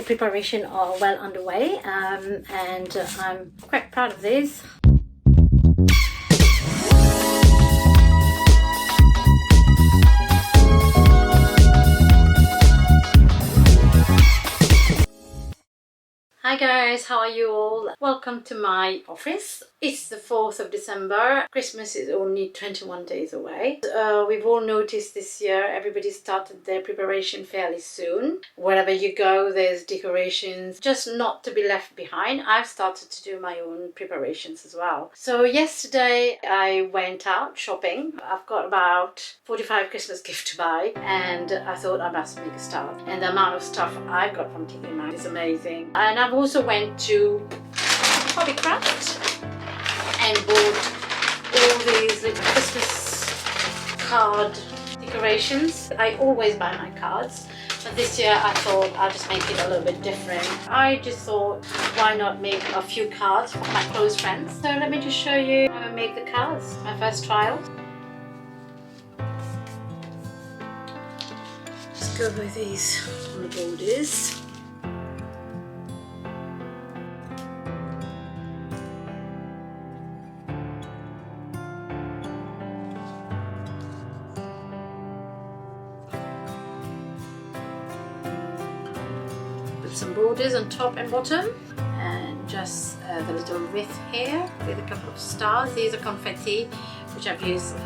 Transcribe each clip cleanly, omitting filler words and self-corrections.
preparation are well underway, and I'm quite proud of these. Hi guys, how are you all? Welcome to my office. It's the 4th of December. Christmas is only 21 days away. We've all noticed this year everybody started their preparation fairly soon. Wherever you go, there's decorations. Just not to be left behind, I've started to do my own preparations as well. So yesterday I went out shopping. I've got about 45 Christmas gifts to buy, and I thought I must make a start. And the amount of stuff I've got from TK Maxx is amazing. And I've also went to Hobbycraft and bought all these little Christmas card decorations. I always buy my cards, but this year I thought I'll just make it a little bit different. I just thought, why not make a few cards for my close friends? So let me just show you how I make the cards. My first trial. Just go with these on the borders. Some borders on top and bottom, and just the little wreath here with a couple of stars. These are confetti, which I've used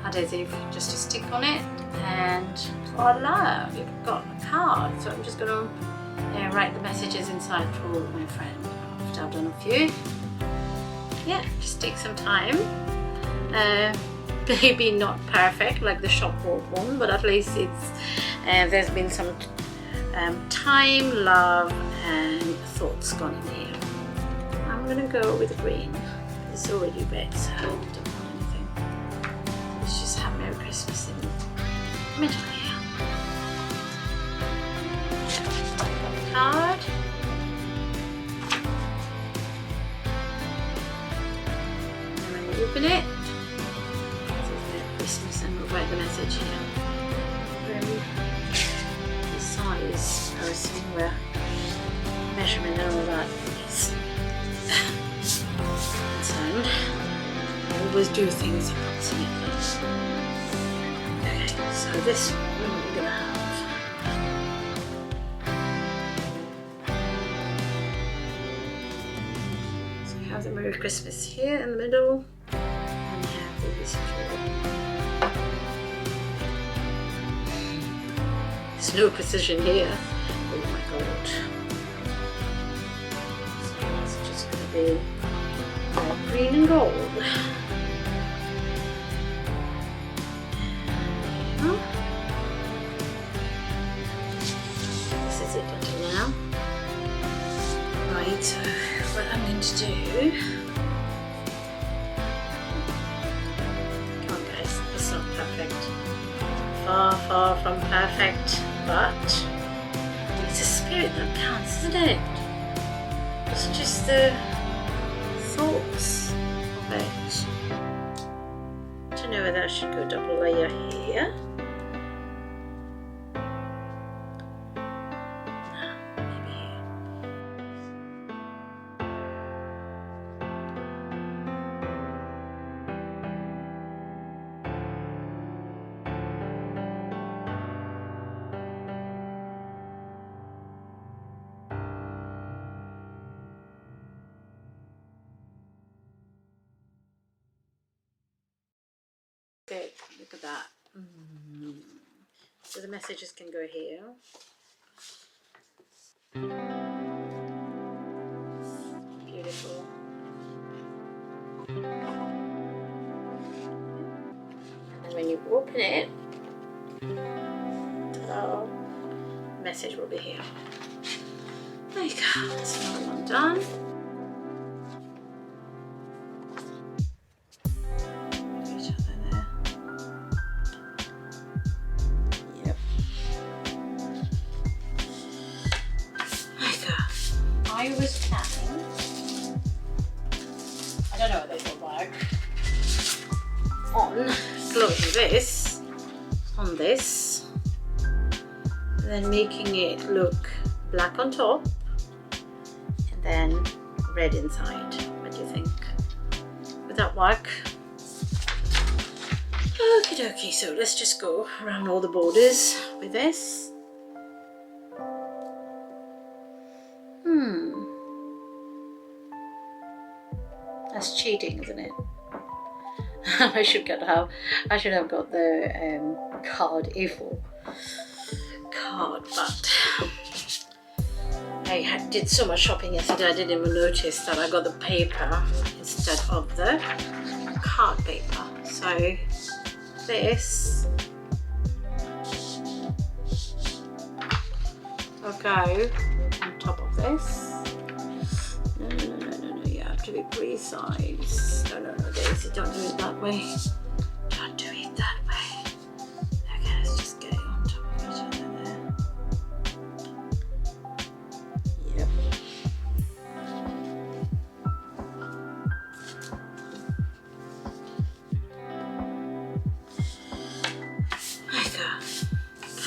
adhesive just to stick on it, and voila, you've got a card. So I'm just going to write the messages inside for my friend after I've done a few. Yeah, just take some time. Maybe not perfect like the shop bought one, but at least it's there's been some time, love and thoughts gone in here. I'm gonna go with the green. It's already red, so I don't want anything. Let's just have Merry Christmas in the middle here. Card. And when you open it, it says Merry Christmas, and we'll write the message here. Size person where measurement and all that is concerned. I always do things approximately. Okay, so this one we're gonna have. So you have the Merry Christmas here in the middle, and you have these four. There's no precision here. Oh my god. So it's just going to be green and gold. This is it until now. Right, so what I'm going to do. Come on guys, it's not perfect. Far from perfect, but it's the spirit that counts, isn't it? It's just the thoughts of it. I don't know whether I should go double layer here. No, maybe here. Okay, look at that. So the messages can go here. Beautiful. And when you open it, the message will be here. There you go, that's another one done. I was planning, I don't know if this will work, on gluing this on this, and then making it look black on top and then red inside. What do you think? Would that work? Okie dokie, so let's just go around all the borders with this. That's cheating, isn't it? I should have got the card A4 card, but I did so much shopping yesterday I didn't even notice that I got the paper instead of the card paper. So this will go on top of this. No, you have to be precise. No, Daisy, don't do it that way. Don't do it that way. Okay, let's just get it on top of each other there. Yep.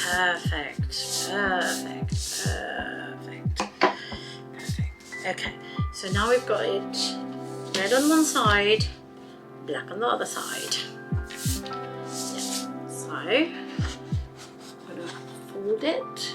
Perfect. Okay, so now we've got it red on one side, black on the other side. Yeah. So I'm gonna fold it.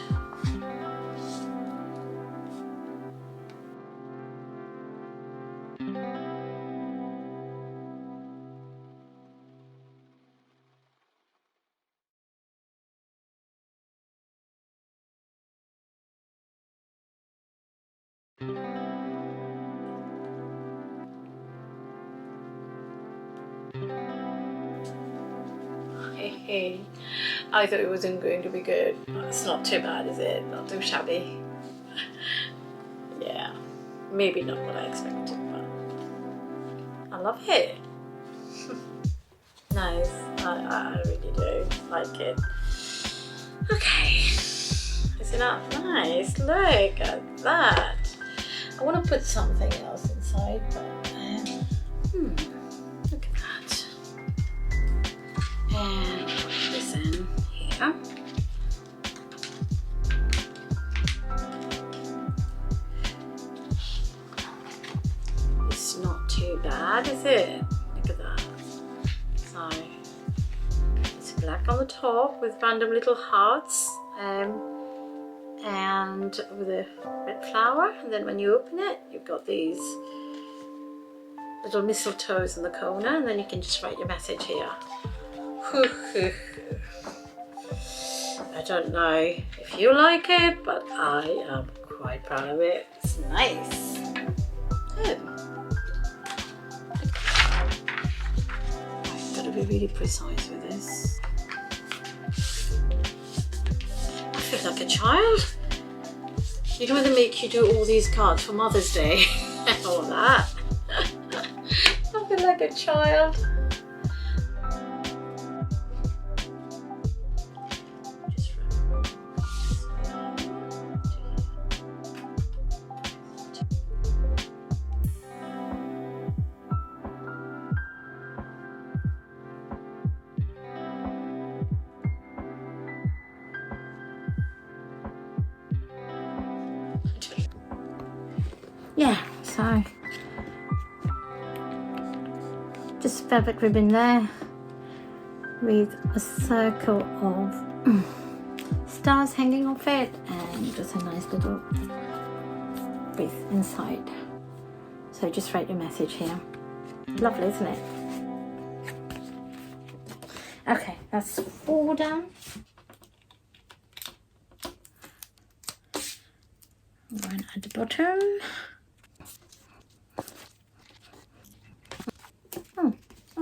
I thought it wasn't going to be good. It's not too bad, is it? Not too shabby. Yeah, maybe not what I expected, but I love it. Nice. I really do like it. Okay, isn't that nice? Look at that. I want to put something else inside, but look at that. And put this in here. It's not too bad, is it? Look at that. So it's black on the top with random little hearts and with a red flower, and then when you open it you've got these little mistletoes in the corner, and then you can just write your message here. I don't know if you like it, but I am quite proud of it. It's nice. I've got to be really precise with this. I feel like a child. You know when they make you do all these cards for Mother's Day and all that? I feel like a child. Yeah, so just velvet ribbon there with a circle of stars hanging off it, and just a nice little wreath inside. So just write your message here. Lovely, isn't it? Okay, that's 4 down. One at the bottom.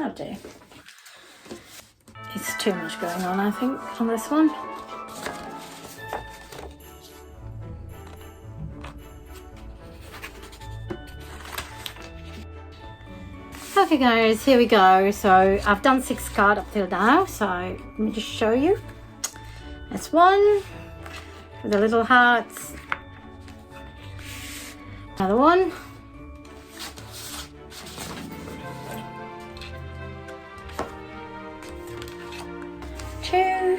Oh dear. It's too much going on, I think, on this one. Okay guys, here we go. So I've done 6 cards up till now, so let me just show you. That's 1 with the little hearts. Another 1. And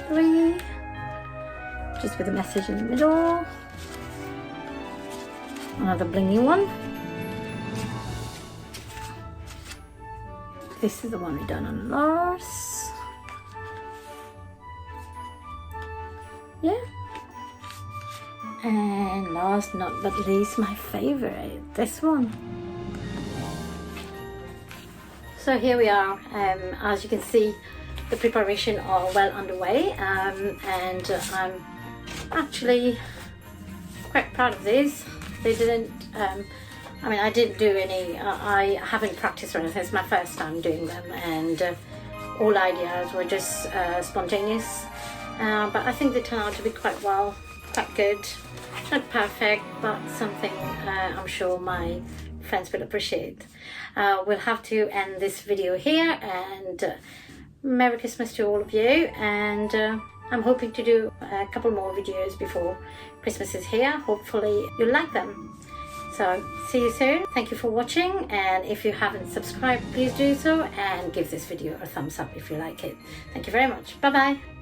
3. just with a message in the middle. Another blingy one. This is the one we done on Lars. Yeah. And last not but least, my favorite, this one. So here we are. As you can see, the preparation are well underway, and I'm actually quite proud of these. They didn't, I mean, I didn't do any, I haven't practiced or anything. It's my first time doing them, and all ideas were just spontaneous. But I think they turn out to be quite well, quite good. Not perfect, but something I'm sure my friends will appreciate. We'll have to end this video here, and Merry Christmas to all of you, and I'm hoping to do a couple more videos before Christmas is here. Hopefully you'll like them. So see you soon. Thank you for watching, and if you haven't subscribed, please do so, and give this video a thumbs up if you like it. Thank you very much. Bye bye.